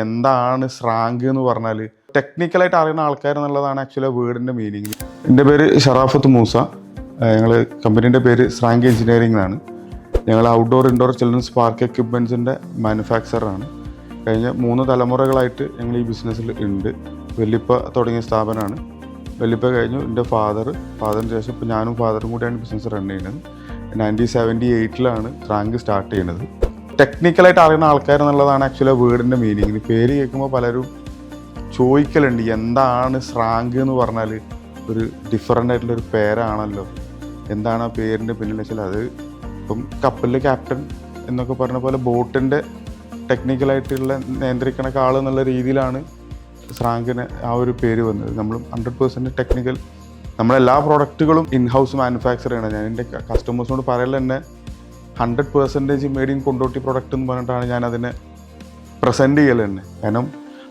എന്താണ് സ്രാങ്ക് എന്ന് പറഞ്ഞാൽ ടെക്നിക്കലായിട്ട് അറിയുന്ന ആൾക്കാരെന്നുള്ളതാണ് ആക്ച്വലി ആ വേർഡിൻ്റെ മീനിങ്. എൻ്റെ പേര് ഷറാഫത്ത് മൂസ. ഞങ്ങൾ കമ്പനീൻ്റെ പേര് സ്രാങ്ക് എഞ്ചിനീയറിംഗ് എന്നാണ്. ഞങ്ങൾ ഔട്ട്ഡോർ ഇൻഡോർ ചിൽഡ്രൻസ് പാർക്ക് എക്യുപ്മെൻറ്റ്സിൻ്റെ മാനുഫാക്ചറാണ്. കഴിഞ്ഞ 3 തലമുറകളായിട്ട് ഞങ്ങൾ ഈ ബിസിനസ്സിൽ ഉണ്ട്. വല്യപ്പ തുടങ്ങിയ സ്ഥാപനമാണ്. വല്യപ്പ കഴിഞ്ഞു എൻ്റെ ഫാദറിന് ശേഷം ഇപ്പോൾ ഞാനും ഫാദറും കൂടിയാണ് ബിസിനസ് റൺ ചെയ്യുന്നത്. 1978 സ്രാങ്ക് സ്റ്റാർട്ട് ചെയ്യുന്നത്. ടെക്നിക്കലായിട്ട് അറിയുന്ന ആൾക്കാരെന്നുള്ളതാണ് ആക്ച്വലി ആ വേർഡിൻ്റെ മീനിങ്. പേര് കേൾക്കുമ്പോൾ പലരും ചോദിക്കലുണ്ട്, എന്താണ് സ്രാങ്ക് എന്ന് പറഞ്ഞാൽ ഒരു ഡിഫറൻ്റ് ആയിട്ടുള്ളൊരു പേരാണല്ലോ, എന്താണ് ആ പേരിൻ്റെ പിന്നിൽ വെച്ചാൽ അത് ഇപ്പം കപ്പലിലെ ക്യാപ്റ്റൻ എന്നൊക്കെ പറഞ്ഞ പോലെ ബോട്ടിൻ്റെ ടെക്നിക്കലായിട്ടുള്ള നിയന്ത്രിക്കണ ആൾ എന്നുള്ള രീതിയിലാണ് സ്രാങ്കിന് ആ ഒരു പേര് വന്നത്. നമ്മൾ 100% ടെക്നിക്കൽ, നമ്മളെല്ലാ പ്രോഡക്റ്റുകളും ഇൻഹൗസ് മാനുഫാക്ചർ ചെയ്യണം. ഞാൻ എൻ്റെ കസ്റ്റമേഴ്സിനോട് പറയൽ തന്നെ 100% മെയ്ഡ് ഇൻ കൊണ്ടോട്ടി പ്രോഡക്റ്റ് എന്ന് പറഞ്ഞിട്ടാണ് ഞാൻ അതിനെ പ്രസൻറ്റ് ചെയ്യൽ തന്നെ. കാരണം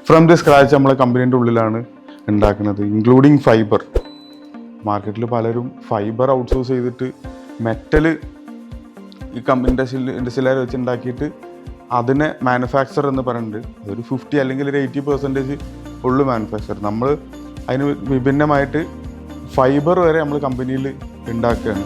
ഫ്രം ദി സ്ക്രാച്ച് നമ്മളെ കമ്പനീൻ്റെ ഉള്ളിലാണ് ഉണ്ടാക്കുന്നത്, ഇൻക്ലൂഡിങ് ഫൈബർ. മാർക്കറ്റിൽ പലരും ഫൈബർ ഔട്ട്സോഴ്സ് ചെയ്തിട്ട് മെറ്റൽ ഈ ഇൻഡസ്ട്രിയിലാർ വെച്ച് ഉണ്ടാക്കിയിട്ട് അതിനെ മാനുഫാക്ചർ എന്ന് പറയുന്നുണ്ട്. അതൊരു 50 അല്ലെങ്കിൽ ഒരു 80% ഉള്ളു മാനുഫാക്ചർ. നമ്മൾ അതിന് വിഭിന്നമായിട്ട് ഫൈബർ വരെ നമ്മൾ കമ്പനിയിൽ ഉണ്ടാക്കുകയാണ്.